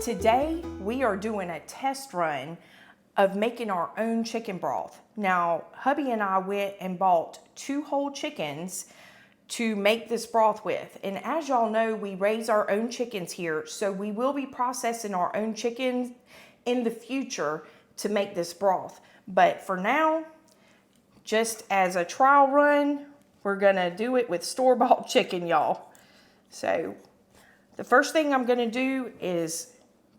Today, we are doing a test run of making our own chicken broth. Now, hubby and I went and bought 2 whole chickens to make this broth with. And as y'all know, we raise our own chickens here, so we will be processing our own chickens in the future to make this broth. But for now, just as a trial run, we're gonna do it with store-bought chicken, y'all. So the first thing I'm gonna do is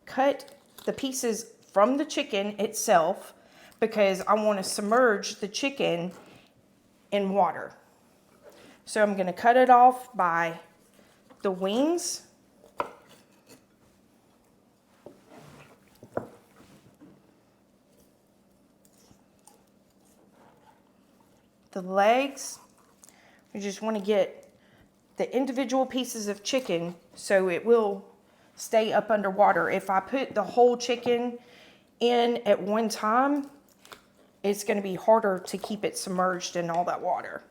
cut the pieces from the chicken itself because I want to submerge the chicken in water. So I'm going to cut it off by the wings, the legs. We just want to get the individual pieces of chicken so it will stay up underwater. If I put the whole chicken in at one time, it's going to be harder to keep it submerged in all that water.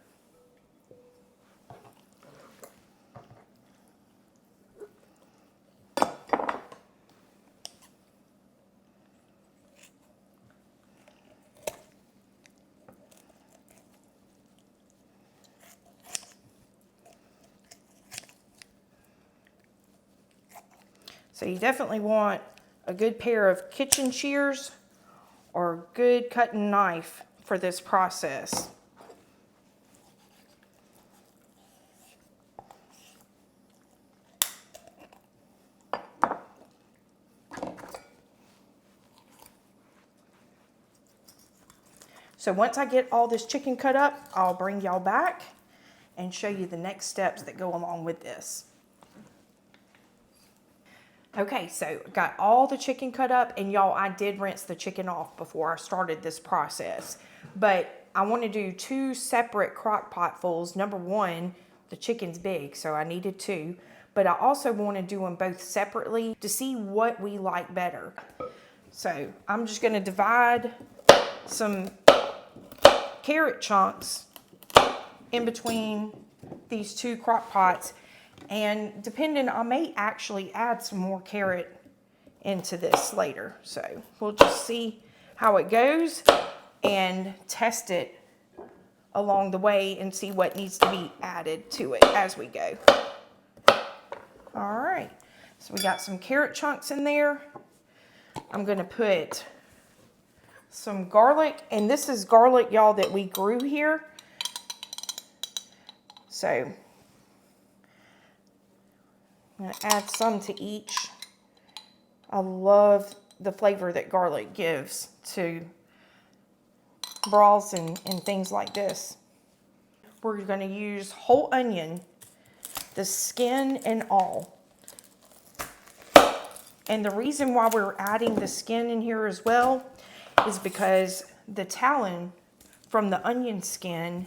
So you definitely want a good pair of kitchen shears or a good cutting knife for this process. So once I get all this chicken cut up, I'll bring y'all back and show you the next steps that go along with this. Okay, so got all the chicken cut up, and y'all, I did rinse the chicken off before I started this process. But I want to do 2 separate crock pot fulls. Number one, the chicken's big, so I needed 2. But I also want to do them both separately to see what we like better. So I'm just going to divide some carrot chunks in between these 2 crock pots. And depending, I may actually add some more carrot into this later. So we'll just see how it goes and test it along the way and see what needs to be added to it as we go. All right, so we got some carrot chunks in there. I'm gonna put some garlic, and this is garlic, y'all, that we grew here. So I'm going to add some to each. I love the flavor that garlic gives to broths and things like this. We're going to use whole onion, the skin and all. And the reason why we're adding the skin in here as well is because the talon from the onion skin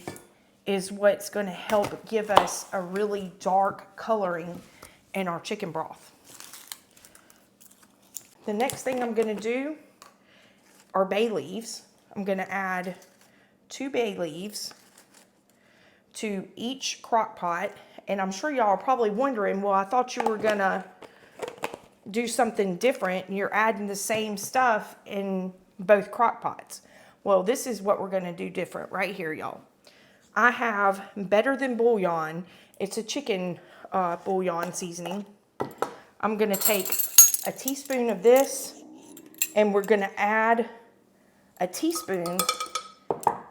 is what's going to help give us a really dark coloring in our chicken broth. The next thing I'm going to do are bay leaves. I'm going to add 2 bay leaves to each crock pot. And I'm sure y'all are probably wondering, well, I thought you were going to do something different. You're adding the same stuff in both crock pots. Well, this is what we're going to do different right here, y'all. I have Better Than Bouillon. It's a chicken bouillon seasoning. I'm going to take a teaspoon of this, and we're going to add a teaspoon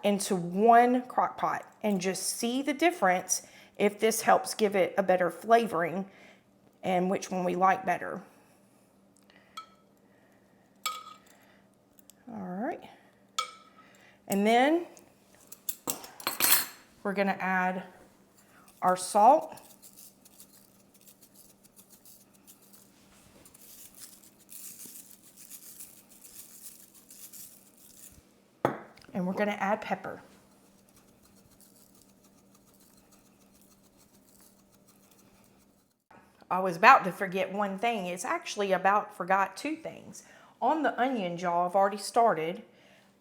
into 1 crock pot and just see the difference if this helps give it a better flavoring and which one we like better. All right. And then we're going to add our salt. And we're going to add pepper. I was about to forget one thing. It's actually forgot 2 things. On the onions, y'all, I've already started.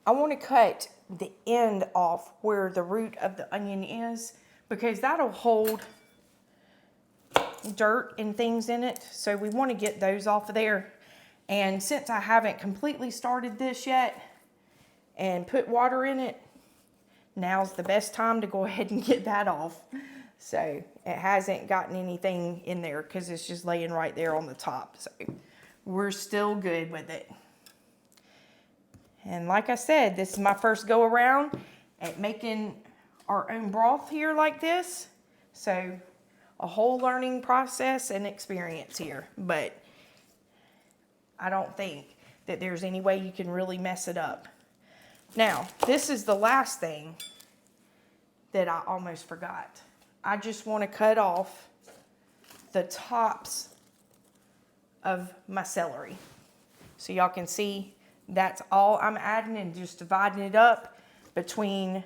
I want to cut the end off where the root of the onion is because that'll hold dirt and things in it. So we want to get those off of there. And since I haven't completely started this yet and put water in it, now's the best time to go ahead and get that off. So it hasn't gotten anything in there because it's just laying right there on the top. So we're still good with it. And like I said, this is my first go around at making our own broth here like this. So a whole learning process and experience here. But I don't think that there's any way you can really mess it up. Now, this is the last thing that I almost forgot. I just want to cut off the tops of my celery. So y'all can see that's all I'm adding, and just dividing it up between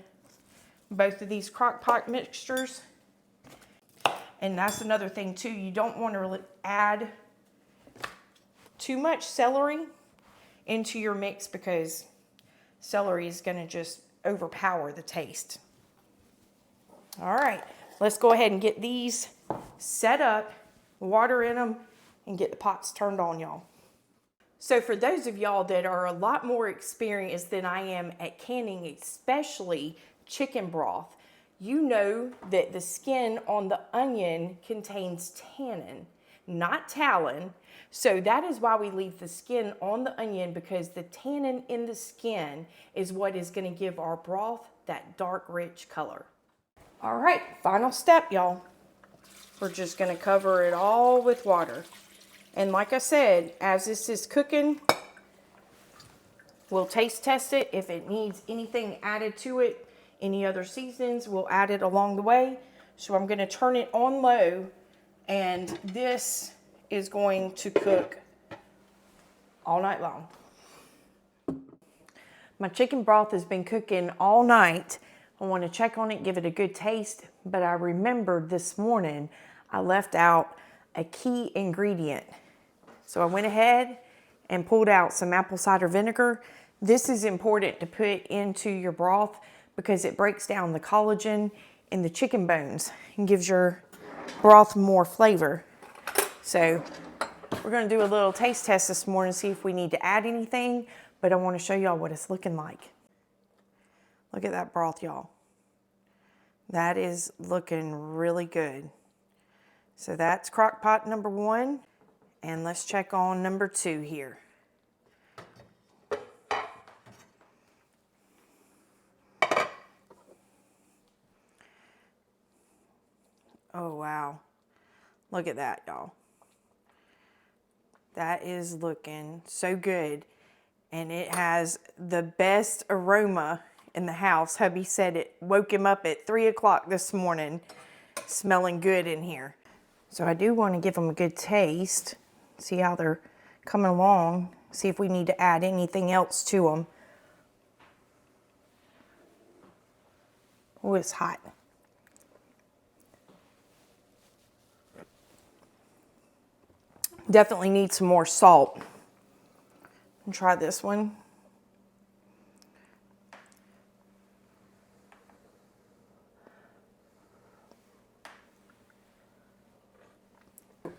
both of these crock pot mixtures. And that's another thing too, you don't want to really add too much celery into your mix because celery is going to just overpower the taste. All right, let's go ahead and get these set up, water in them, and get the pots turned on, y'all. So for those of y'all that are a lot more experienced than I am at canning, especially chicken broth, you know that the skin on the onion contains tannin, not talon. So that is why we leave the skin on the onion, because the tannin in the skin is what is going to give our broth that dark, rich color. All right, final step, y'all. We're just going to cover it all with water. And like I said, as this is cooking, we'll taste test it. If it needs anything added to it, any other seasonings, we'll add it along the way. So I'm going to turn it on low, and this is going to cook all night long. My chicken broth has been cooking all night. I want to check on it, give it a good taste, but I remembered this morning I left out a key ingredient. So I went ahead and pulled out some apple cider vinegar. This is important to put into your broth because it breaks down the collagen in the chicken bones and gives your broth more flavor. So we're going to do a little taste test this morning to see if we need to add anything, but I want to show y'all what it's looking like. Look at that broth, y'all. That is looking really good. So that's crock pot number 1. And let's check on number 2 here. Oh, wow. Look at that, y'all. That is looking so good. And it has the best aroma in the house. Hubby said it woke him up at 3 o'clock this morning, smelling good in here. So I do want to give them a good taste. See how they're coming along. See if we need to add anything else to them. Oh, it's hot. Definitely need some more salt. And try this one.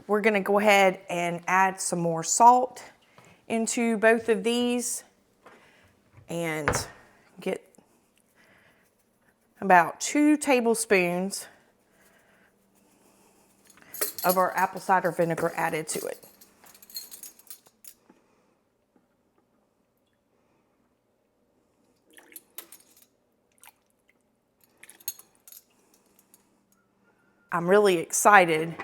We're going to go ahead and add some more salt into both of these and get about 2 tablespoons of our apple cider vinegar added to it. I'm really excited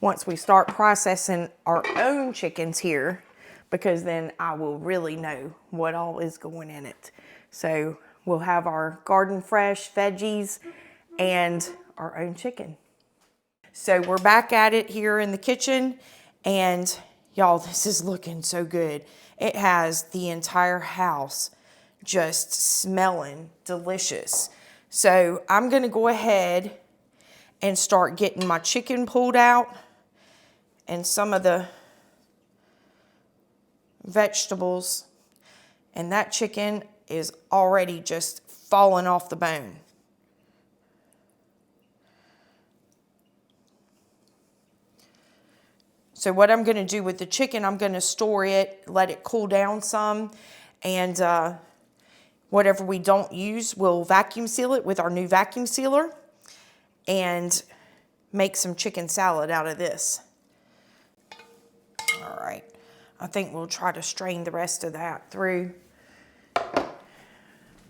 once we start processing our own chickens here, because then I will really know what all is going in it. So we'll have our garden fresh veggies and our own chicken. So we're back at it here in the kitchen, and y'all, this is looking so good. It has the entire house just smelling delicious. So I'm gonna go ahead and start getting my chicken pulled out and some of the vegetables. And that chicken is already just falling off the bone. So what I'm going to do with the chicken, I'm going to store it, let it cool down some, and whatever we don't use, we'll vacuum seal it with our new vacuum sealer and make some chicken salad out of this. All right, I think we'll try to strain the rest of that through.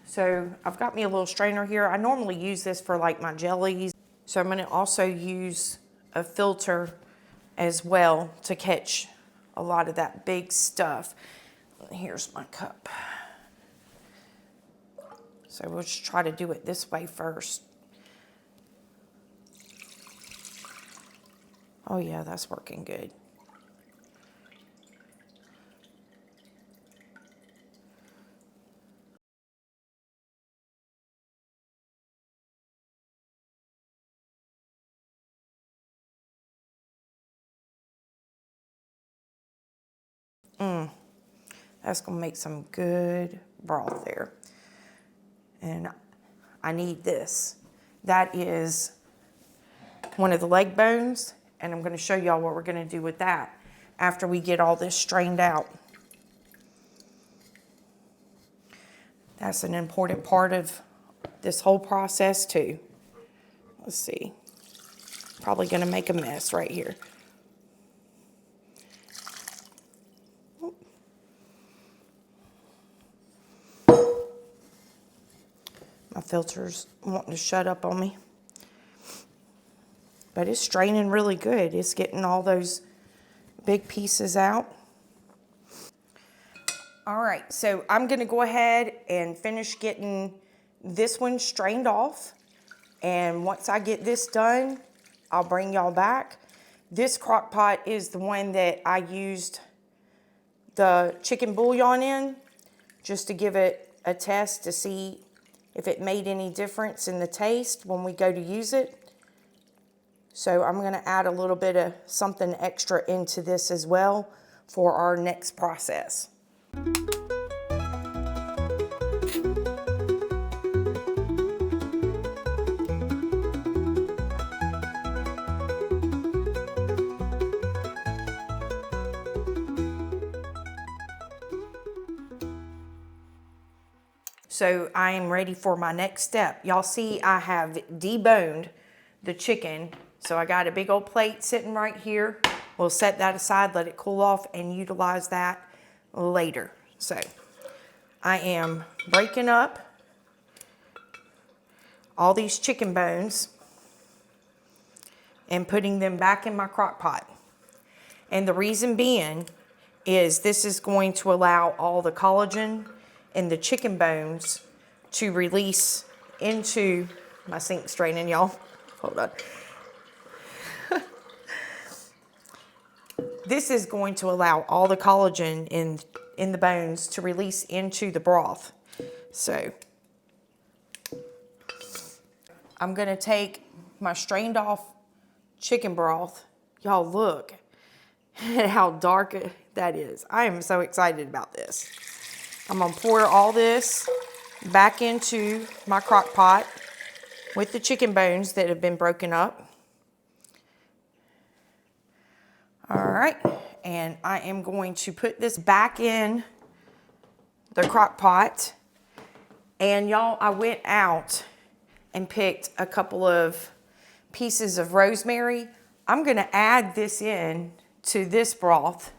So I've got me a little strainer here. I normally use this for like my jellies. So I'm gonna also use a filter as well to catch a lot of that big stuff. Here's my cup. So we'll just try to do it this way first. Oh yeah, that's working good. That's gonna make some good broth there. And I need this. That is one of the leg bones, and I'm gonna show y'all what we're gonna do with that after we get all this strained out. That's an important part of this whole process too. Let's see. Probably gonna make a mess right here. My filter's wanting to shut up on me. But it's straining really good. It's getting all those big pieces out. All right, so I'm gonna go ahead and finish getting this one strained off. And once I get this done, I'll bring y'all back. This crock pot is the one that I used the chicken bouillon in, just to give it a test to see if it made any difference in the taste when we go to use it. So I'm gonna add a little bit of something extra into this as well for our next process. So I am ready for my next step. Y'all see I have deboned the chicken. So I got a big old plate sitting right here. We'll set that aside, let it cool off, and utilize that later. So I am breaking up all these chicken bones and putting them back in my crock pot. And the reason being is this is going to allow all the collagen in the chicken bones to release into my sink straining, y'all. Hold on. This is going to allow all the collagen in the bones to release into the broth. So I'm gonna take my strained off chicken broth. Y'all look at how dark that is. I am so excited about this. I'm gonna pour all this back into my crock pot with the chicken bones that have been broken up. All right, and I am going to put this back in the crock pot. And y'all, I went out and picked a couple of pieces of rosemary. I'm gonna add this in to this broth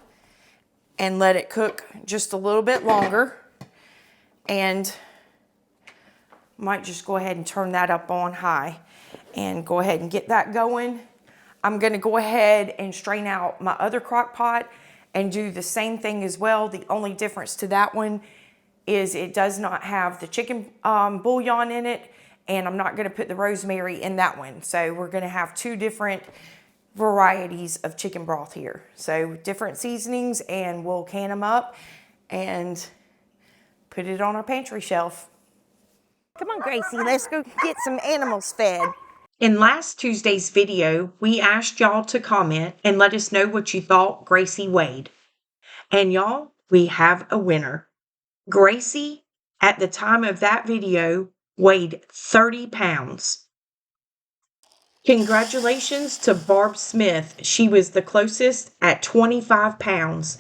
and let it cook just a little bit longer. And might just go ahead and turn that up on high and go ahead and get that going. I'm gonna go ahead and strain out my other crock pot and do the same thing as well. The only difference to that one is it does not have the chicken bouillon in it, and I'm not gonna put the rosemary in that one. So we're gonna have two different varieties of chicken broth here. So different seasonings, and we'll can them up and put it on our pantry shelf. Come on, Gracie, let's go get some animals fed. In last Tuesday's video, we asked y'all to comment and let us know what you thought Gracie weighed. And y'all, we have a winner. Gracie, at the time of that video, weighed 30 pounds. Congratulations to Barb Smith. She was the closest at 25 pounds.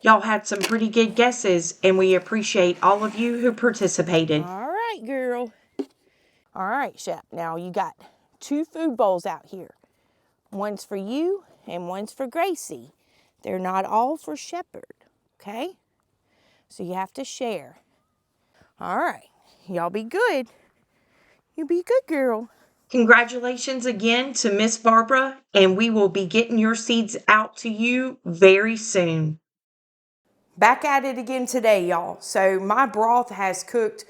Y'all had some pretty good guesses, and we appreciate all of you who participated. All right, girl. All right, Shep. Now you got 2 food bowls out here. One's for you and one's for Gracie. They're not all for Shepherd, okay? So you have to share. All right. Y'all be good. You be good, girl. Congratulations again to Miss Barbara, and we will be getting your seeds out to you very soon. Back at it again today, y'all. So my broth has cooked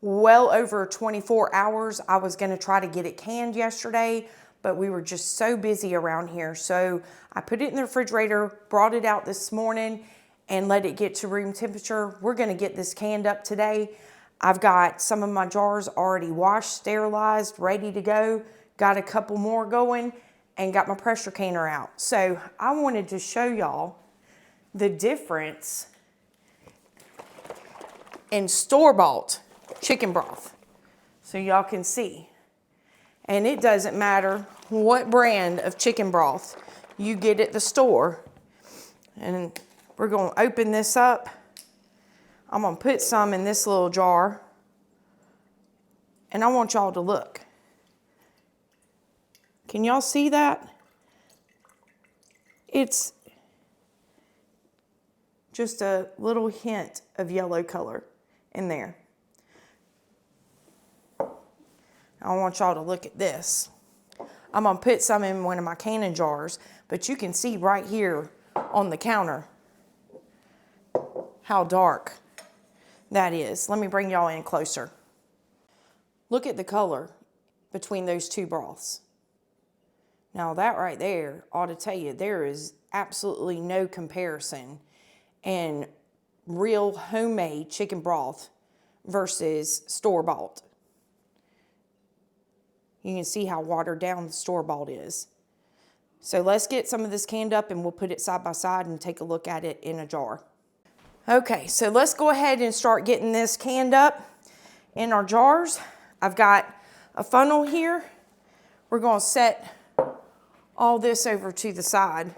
well over 24 hours. I was going to try to get it canned yesterday, but we were just so busy around here. So I put it in the refrigerator, brought it out this morning, and let it get to room temperature. We're going to get this canned up today. I've got some of my jars already washed, sterilized, ready to go. Got a couple more going and got my pressure canner out. So I wanted to show y'all the difference in store-bought chicken broth so y'all can see. And it doesn't matter what brand of chicken broth you get at the store. And we're going to open this up. I'm going to put some in this little jar, and I want y'all to look. Can y'all see that? It's just a little hint of yellow color in there. I want y'all to look at this. I'm gonna put some in one of my canning jars, but you can see right here on the counter how dark that is. Let me bring y'all in closer. Look at the color between those two broths. Now that right there ought to tell you there is absolutely no comparison in real homemade chicken broth versus store-bought. You can see how watered down the store-bought is. So let's get some of this canned up and we'll put it side by side and take a look at it in a jar. Okay, so let's go ahead and start getting this canned up in our jars. I've got a funnel here. We're going to set all this over to the side.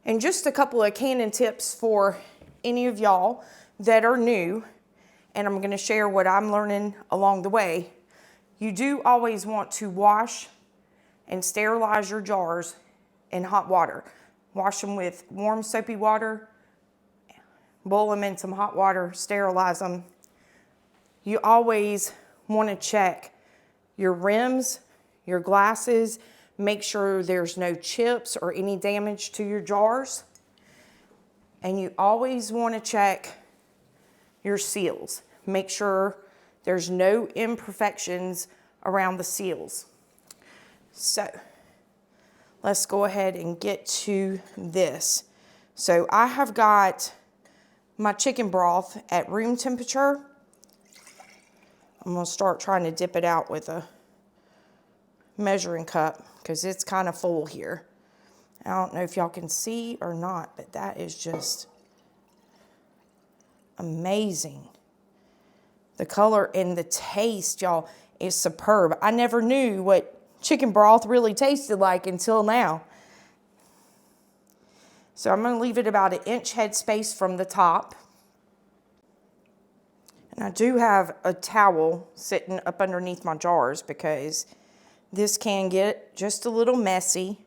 And just a couple of canning tips for any of y'all that are new, and I'm going to share what I'm learning along the way. You do always want to wash and sterilize your jars in hot water. Wash them with warm soapy water, boil them in some hot water, sterilize them. You always want to check your rims, your glasses, make sure there's no chips or any damage to your jars. And you always want to check your seals. Make sure there's no imperfections around the seals. So let's go ahead and get to this. So I have got my chicken broth at room temperature. I'm going to start trying to dip it out with a measuring cup because it's kind of full here. I don't know if y'all can see or not, but that is just amazing. The color and the taste, y'all, is superb. I never knew what chicken broth really tasted like until now. So I'm going to leave it about 1 inch headspace from the top. And I do have a towel sitting up underneath my jars because this can get just a little messy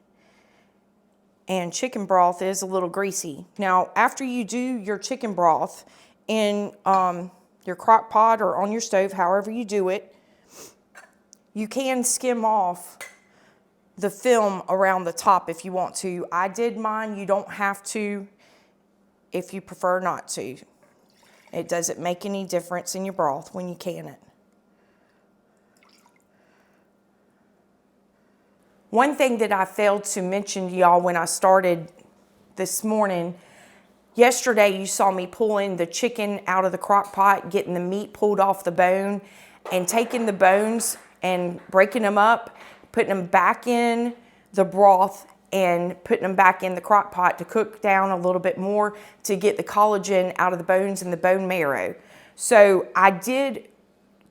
and chicken broth is a little greasy. Now, after you do your chicken broth in your crock pot or on your stove, however you do it, you can skim off the film around the top if you want to. I did mine. You don't have to if you prefer not to. It doesn't make any difference in your broth when you can it. One thing that I failed to mention to y'all when I started this morning, yesterday you saw me pulling the chicken out of the crock pot, getting the meat pulled off the bone, and taking the bones and breaking them up, putting them back in the broth and putting them back in the crock pot to cook down a little bit more to get the collagen out of the bones and the bone marrow. So I did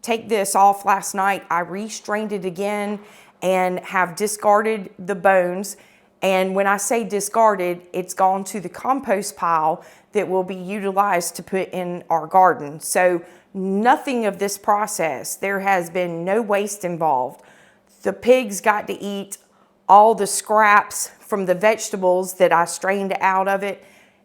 take this off last night. I re-strained it again and have discarded the bones. And when I say discarded, it's gone to the compost pile that will be utilized to put in our garden. So nothing of this process, there has been no waste involved. The pigs got to eat all the scraps from the vegetables that I strained out of it,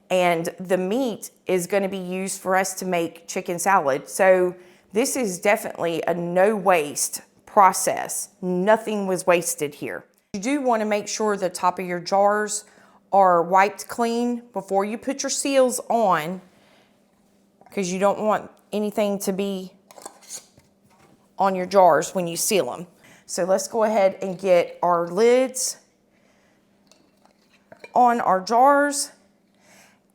and the meat is going to be used for us to make chicken salad. So this is definitely a no waste process. Nothing was wasted here. You do want to make sure the top of your jars are wiped clean before you put your seals on, because you don't want anything to be on your jars when you seal them. So let's go ahead and get our lids on our jars.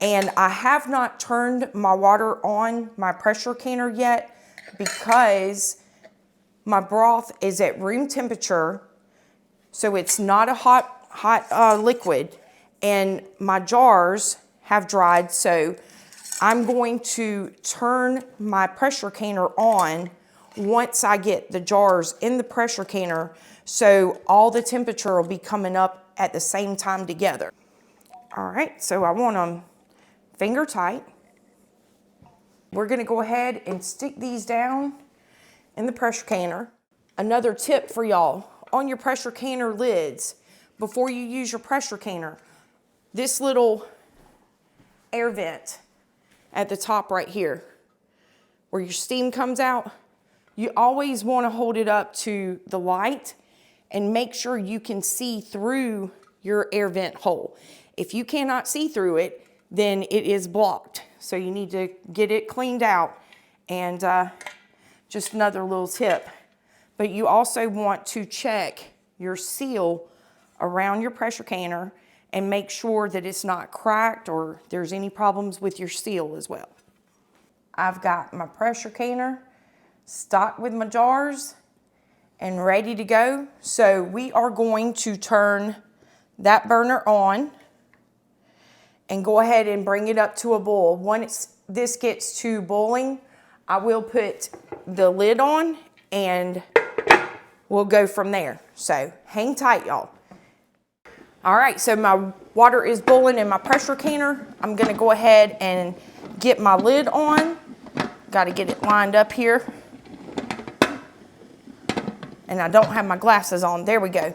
And I have not turned my water on my pressure canner yet because my broth is at room temperature. So it's not a hot liquid, and my jars have dried. So I'm going to turn my pressure canner on once I get the jars in the pressure canner, so all the temperature will be coming up at the same time together. All right, so I want them finger tight. We're gonna go ahead and stick these down in the pressure canner. Another tip for y'all, on your pressure canner lids, before you use your pressure canner, this little air vent at the top right here, where your steam comes out, you always want to hold it up to the light and make sure you can see through your air vent hole. If you cannot see through it, then it is blocked. So you need to get it cleaned out. And just another little tip. But you also want to check your seal around your pressure canner and make sure that it's not cracked or there's any problems with your seal as well. I've got my pressure canner stocked with my jars and ready to go. So we are going to turn that burner on and go ahead and bring it up to a boil. Once this gets to boiling, I will put the lid on and we'll go from there. So hang tight, y'all. All right, so my water is boiling in my pressure canner. I'm gonna go ahead and get my lid on. Got to get it lined up here. And I don't have my glasses on. There we go.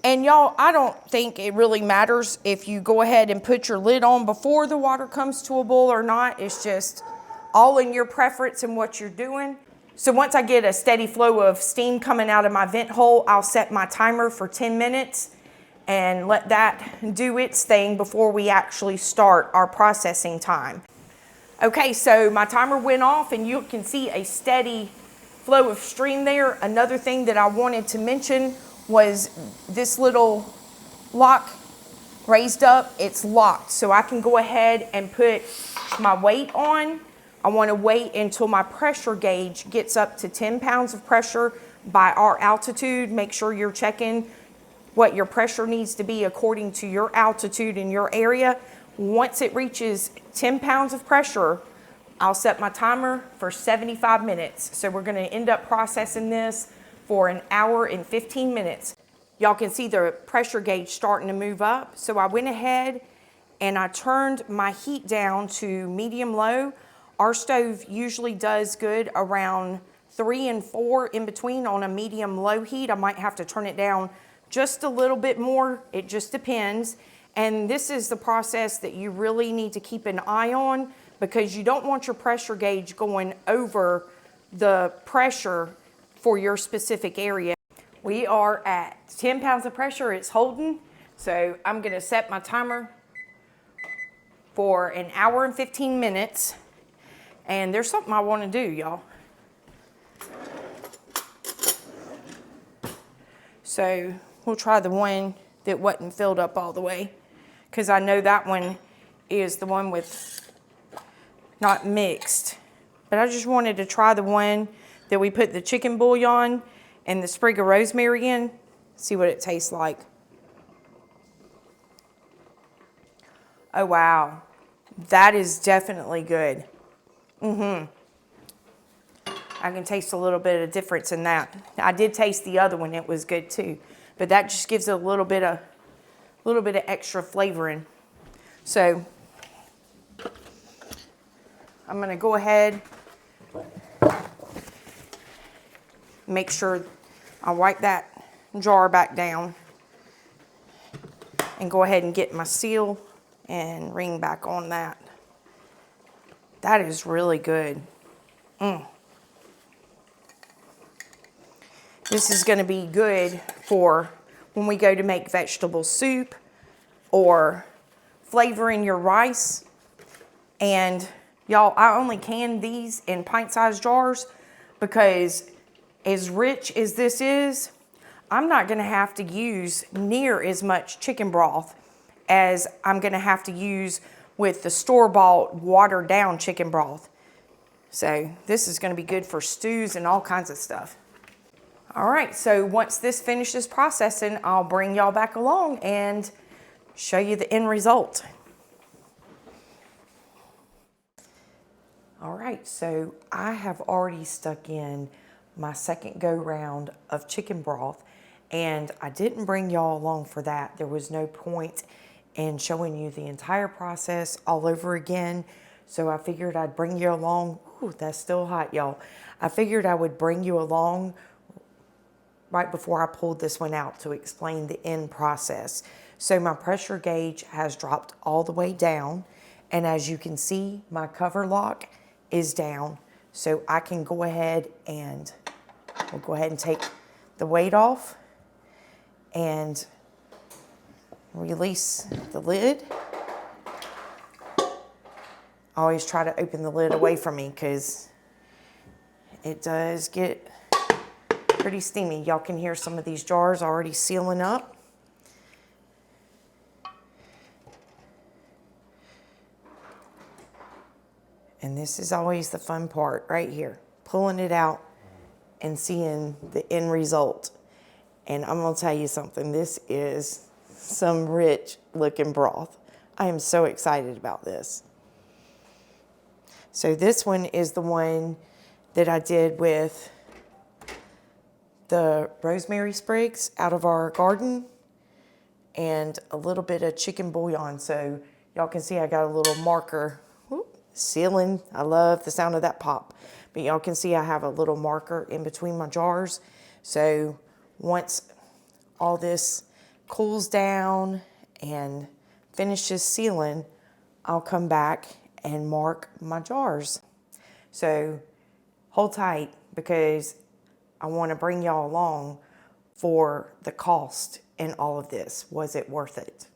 And y'all, I don't think it really matters if you go ahead and put your lid on before the water comes to a boil or not. It's just all in your preference and what you're doing. So once I get a steady flow of steam coming out of my vent hole, I'll set my timer for 10 minutes and let that do its thing before we actually start our processing time. Okay, so my timer went off and you can see a steady flow of stream there. Another thing that I wanted to mention was this little lock raised up, it's locked. So I can go ahead and put my weight on. I want to wait until my pressure gauge gets up to 10 pounds of pressure by our altitude. Make sure you're checking what your pressure needs to be according to your altitude in your area. Once it reaches 10 pounds of pressure, I'll set my timer for 75 minutes. So we're going to end up processing this for an hour and 15 minutes. Y'all can see the pressure gauge starting to move up. So I went ahead and I turned my heat down to medium low. Our stove usually does good around 3 and 4 in between on a medium low heat. I might have to turn it down just a little bit more. It just depends. And this is the process that you really need to keep an eye on, because you don't want your pressure gauge going over the pressure for your specific area. We are at 10 pounds of pressure, it's holding. So I'm gonna set my timer for an hour and 15 minutes. And there's something I wanna do, y'all. So we'll try the one that wasn't filled up all the way, because I know that one is the one with not mixed. But I just wanted to try the one that we put the chicken bouillon and the sprig of rosemary in, see what it tastes like. Oh wow, that is definitely good. I can taste a little bit of difference in that. I did taste the other one, it was good too. But that just gives it a little bit of extra flavoring. So I'm gonna go ahead, make sure I wipe that jar back down and go ahead and get my seal and ring back on that. That is really good. This is gonna be good for when we go to make vegetable soup or flavoring your rice. And y'all, I only can these in pint-sized jars because as rich as this is, I'm not gonna have to use near as much chicken broth as I'm gonna have to use with the store-bought watered down chicken broth. So this is gonna be good for stews and all kinds of stuff. All right, so once this finishes processing, I'll bring y'all back along and show you the end result. All right, so I have already stuck in my second go round of chicken broth, and I didn't bring y'all along for that. There was no point in showing you the entire process all over again. So I figured I'd bring you along. Ooh, that's still hot, y'all. I figured I would bring you along right before I pulled this one out to explain the end process. So my pressure gauge has dropped all the way down, and as you can see, my cover lock is down. So I can go ahead and we'll go ahead and take the weight off and release the lid. I always try to open the lid away from me because it does get pretty steamy. Y'all can hear some of these jars already sealing up. And this is always the fun part right here, pulling it out and seeing the end result. And I'm gonna tell you something, this is some rich looking broth. I am so excited about this. So this one is the one that I did with the rosemary sprigs out of our garden and a little bit of chicken bouillon. So y'all can see I got a little marker sealing. I love the sound of that pop. But y'all can see I have a little marker in between my jars. So once all this cools down and finishes sealing, I'll come back and mark my jars. So hold tight because I want to bring y'all along for the cost in all of this. Was it worth it?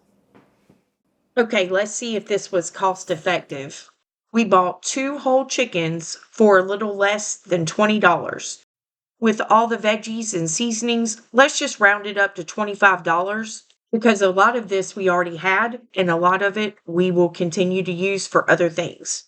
Okay, let's see if this was cost effective. We bought 2 whole chickens for a little less than $20. With all the veggies and seasonings, let's just round it up to $25 because a lot of this we already had and a lot of it we will continue to use for other things.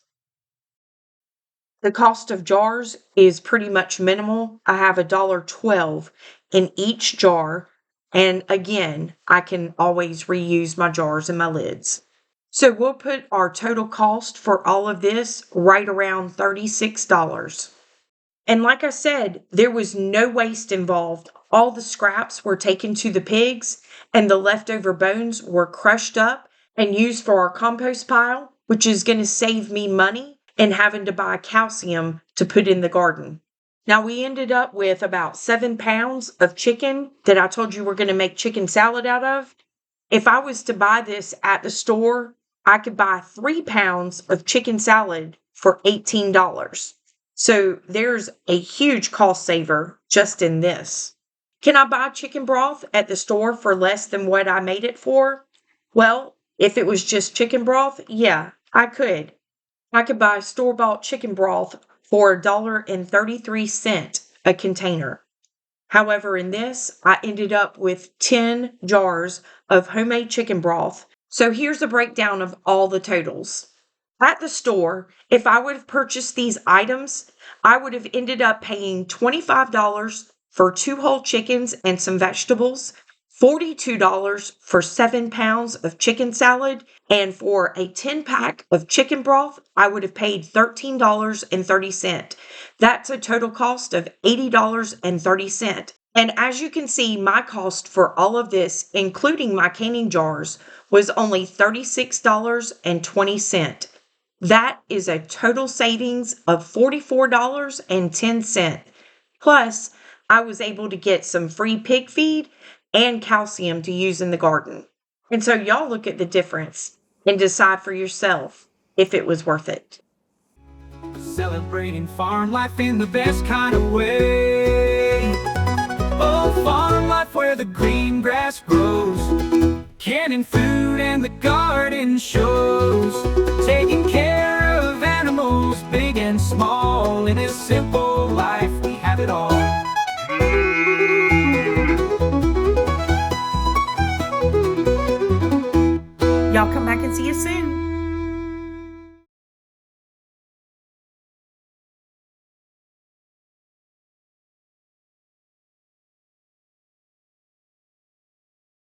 The cost of jars is pretty much minimal. I have $1.12 in each jar. And again, I can always reuse my jars and my lids. So we'll put our total cost for all of this right around $36. And like I said, there was no waste involved. All the scraps were taken to the pigs, and the leftover bones were crushed up and used for our compost pile, which is going to save me money and having to buy calcium to put in the garden. Now we ended up with about 7 pounds of chicken that I told you we're going to make chicken salad out of. If I was to buy this at the store, I could buy 3 pounds of chicken salad for $18. So there's a huge cost saver just in this. Can I buy chicken broth at the store for less than what I made it for? Well, if it was just chicken broth, yeah, I could. I could buy store-bought chicken broth for $1.33 a container. However, in this, I ended up with 10 jars of homemade chicken broth. So here's a breakdown of all the totals. At the store, if I would have purchased these items, I would have ended up paying $25 for 2 whole chickens and some vegetables, $42 for 7 pounds of chicken salad, and for a 10-pack of chicken broth, I would have paid $13.30. That's a total cost of $80.30. And as you can see, my cost for all of this, including my canning jars, was only $36.20. That is a total savings of $44.10. Plus, I was able to get some free pig feed and calcium to use in the garden. And so y'all look at the difference and decide for yourself if it was worth it. Celebrating farm life in the best kind of way. Oh, farm life where the green grass grows, canning food and the garden shows, taking care of animals big and small. In this simple life we have it all. Y'all come back and see us soon.